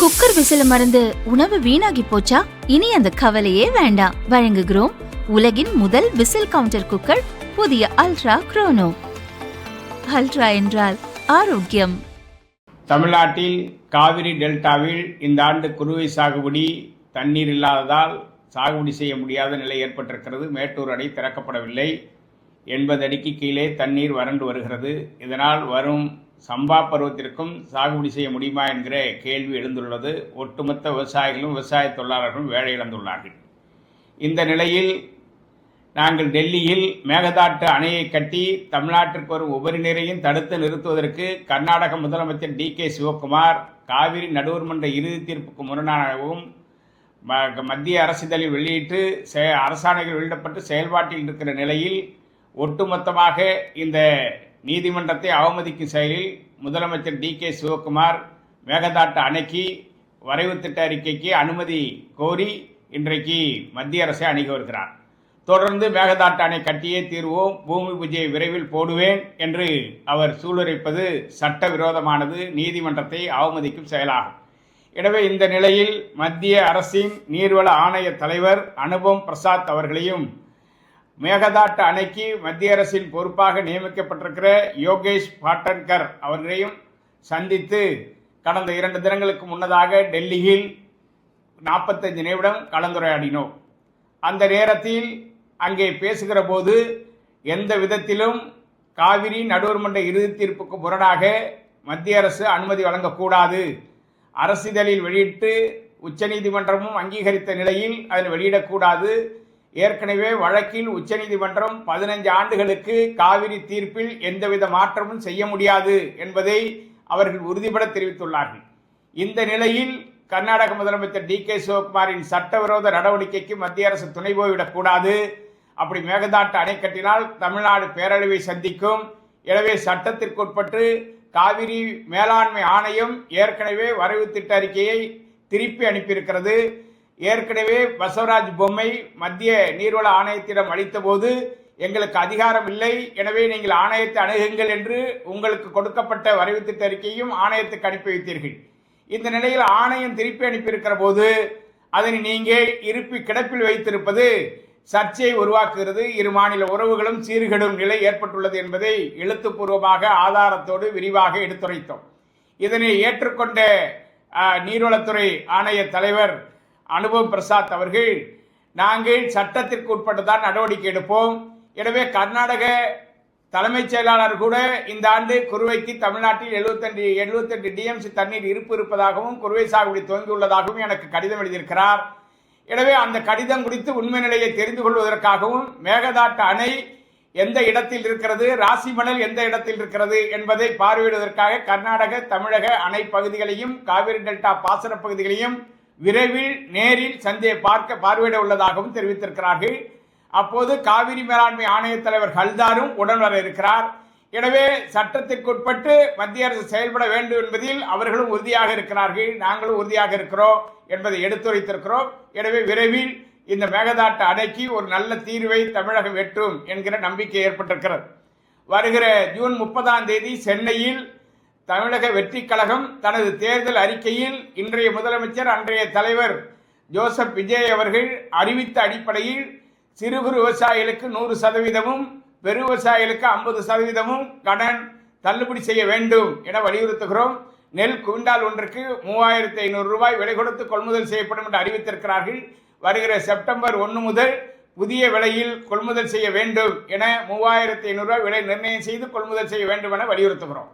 Cooker விசில மறந்து உணவு வீணாகி போச்சா? இனி அந்த கவலையே வேண்டாம். வழங்குகிறோம் உலகின் முதல் விசில் கவுண்டர் குக்கர், புதிய அல்ட்ரா குரோனோ. அல்ட்ரா என்றால் ஆரோக்கியம். தமிழ்நாட்டில் காவிரி டெல்டாவில் இந்த ஆண்டு குறுவை சாகுபடி தண்ணீர் இல்லாததால் சாகுபடி செய்ய முடியாத நிலை ஏற்பட்டிருக்கிறது. மேட்டூர் அணை திறக்கப்படவில்லை. 80 அடிக்கு கீழே தண்ணீர் வறண்டு வருகிறது. இதனால் வரும் சம்பா பருவத்திற்கும் சாகுபடி செய்ய முடியுமா என்கிற கேள்வி எழுந்துள்ளது. ஒட்டுமொத்த விவசாயிகளும் விவசாய தொழிலாளர்களும் வேலை இழந்துள்ளார்கள். இந்த நிலையில் நாங்கள் டெல்லியில் மேகதாட்டு அணையை கட்டி தமிழ்நாட்டிற்கு வரும் உபரி நீரையும் தடுத்து நிறுத்துவதற்கு கர்நாடக முதலமைச்சர் DK சிவகுமார் காவிரி நடுவர்மன்ற இறுதி தீர்ப்புக்கு முரணாகவும் மத்திய அரசிதழில் வெளியிட்டு அரசாணைகள் வெளியிடப்பட்டு செயல்பாட்டில் இருக்கிற நிலையில் ஒட்டுமொத்தமாக இந்த நீதிமன்றத்தை அவமதிக்கும் செயலில் முதலமைச்சர் DK சிவகுமார் மேகதாட்டு அணைக்கு வரைவு திட்ட அறிக்கைக்கு அனுமதி கோரி இன்றைக்கு மத்திய அரசை அணுகி வருகிறார். தொடர்ந்து மேகதாட்டு அணை கட்டியே தீர்வோம், பூமி பூஜையை விரைவில் போடுவேன் என்று அவர் சூளுரைப்பது சட்டவிரோதமானது, நீதிமன்றத்தை அவமதிக்கும் செயலாகும். எனவே இந்த நிலையில் மத்திய அரசின் நீர்வள ஆணைய தலைவர் அனுபம் பிரசாத் அவர்களையும் மேகதாட்டு அணைக்கு மத்திய அரசின் பொறுப்பாக நியமிக்கப்பட்டிருக்கிற யோகேஷ் பாட்டன்கர் அவர்களையும் சந்தித்து கடந்த 2 தினங்களுக்கு முன்னதாக டெல்லியில் 45 நிமிடம் கலந்துரையாடினோம். அந்த நேரத்தில் அங்கே பேசுகிற போது எந்த விதத்திலும் காவிரி நடுவர்மன்ற இறுதி தீர்ப்புக்கு முரணாக மத்திய அரசு அனுமதி வழங்கக்கூடாது, அரசிதழில் வெளியிட்டு உச்சநீதிமன்றமும் அங்கீகரித்த நிலையில் அதில் வெளியிடக்கூடாது, ஏற்கனவே வழக்கில் உச்சநீதிமன்றம் 15 ஆண்டுகளுக்கு காவிரி தீர்ப்பில் எந்தவித மாற்றமும் செய்ய முடியாது என்பதை அவர்கள் உறுதிபட தெரிவித்துள்ளார்கள். இந்த நிலையில் கர்நாடக முதலமைச்சர் DK சிவகுமாரின் சட்டவிரோத நடவடிக்கைக்கு மத்திய அரசு துணை போய்விடக்கூடாது, அப்படி மேகதாட்டு அணை கட்டினால் தமிழ்நாடு பேரழிவை சந்திக்கும், எனவே சட்டத்திற்கு உட்பட்டு காவிரி மேலாண்மை ஆணையம் ஏற்கனவே வரைவு திட்ட அறிக்கையை திருப்பி அனுப்பியிருக்கிறது. ஏற்கனவே பசவராஜ் பொம்மை மத்திய நீர்வள ஆணையத்திடம் அளித்த போது எங்களுக்கு அதிகாரம் இல்லை, எனவே நீங்கள் ஆணையத்தை அணுகுங்கள் என்று உங்களுக்கு கொடுக்கப்பட்ட வரைவு திட்ட அறிக்கையும் ஆணையத்துக்கு அனுப்பி வைத்தீர்கள். இந்த நிலையில் ஆணையம் திருப்பி அனுப்பியிருக்கிற போது அதனை நீங்கள் இருப்பி கிடப்பில் வைத்திருப்பது சர்ச்சையை உருவாக்குகிறது. இரு மாநில உறவுகளும் சீர்கெடும் நிலை ஏற்பட்டுள்ளது என்பதை எழுத்துப்பூர்வமாக ஆதாரத்தோடு விரிவாக எடுத்துரைத்தோம். இதனை ஏற்றுக்கொண்ட நீர்வளத்துறை ஆணைய தலைவர் அனுபம் பிரசாத் அவர்கள், நாங்கள் சட்டத்திற்கு உட்பட்டுதான் நடவடிக்கை எடுப்போம், எனவே கர்நாடக தலைமைச் செயலாளர் கூட இந்த ஆண்டு குறுவைக்கு தமிழ்நாட்டில் 78 DMC தண்ணீர் இருப்பு இருப்பதாகவும் குறுவை சாகுபடி துவங்கியுள்ளதாகவும் எனக்கு கடிதம் எழுதியிருக்கிறார். எனவே அந்த கடிதம் குறித்து உண்மை நிலையை தெரிந்து கொள்வதற்காகவும் மேகதாட்டு அணை எந்த இடத்தில் இருக்கிறது, ராசிமணல் எந்த இடத்தில் இருக்கிறது என்பதை பார்வையிடுவதற்காக கர்நாடக தமிழக அணை பகுதிகளையும் காவிரி டெல்டா பாசன பகுதிகளையும் விரைவில் நேரில் பார்வையிட உள்ளதாகவும் தெரிவித்திருக்கிறார்கள். அப்போது காவிரி மேலாண்மை ஆணைய தலைவர் ஹல்தாரும் உடன் வர இருக்கிறார். எனவே சட்டத்திற்குட்பட்டு மத்திய அரசு செயல்பட வேண்டும் என்பதில் அவர்களும் உறுதியாக இருக்கிறார்கள், நாங்களும் உறுதியாக இருக்கிறோம் என்பதை எடுத்துரைத்திருக்கிறோம். எனவே விரைவில் இந்த மேகதாட்டு அணைக்கு ஒரு நல்ல தீர்வை தமிழகம் எட்டும் என்கிற நம்பிக்கை ஏற்பட்டிருக்கிறது. வருகிற ஜூன் 30ஆம் தேதி சென்னையில் தமிழக வெற்றி கழகம் தனது தேர்தல் அறிக்கையில் இன்றைய முதலமைச்சர் அன்றைய தலைவர் ஜோசப் விஜய் அவர்கள் அறிவித்த அடிப்படையில் சிறு குறு விவசாயிகளுக்கு 100%, பெரு விவசாயிகளுக்கு 50% கடன் தள்ளுபடி செய்ய வேண்டும் என வலியுறுத்துகிறோம். நெல் குவிண்டால் ஒன்றுக்கு 3500 ரூபாய் விலை கொடுத்து கொள்முதல் செய்யப்படும் என்று அறிவித்திருக்கிறார்கள். வருகிற செப்டம்பர் 1 முதல் புதிய விலையில் கொள்முதல் செய்ய வேண்டும் என 3500 ரூபாய் விலை நிர்ணயம் செய்து கொள்முதல் செய்ய வேண்டும் என வலியுறுத்துகிறோம்.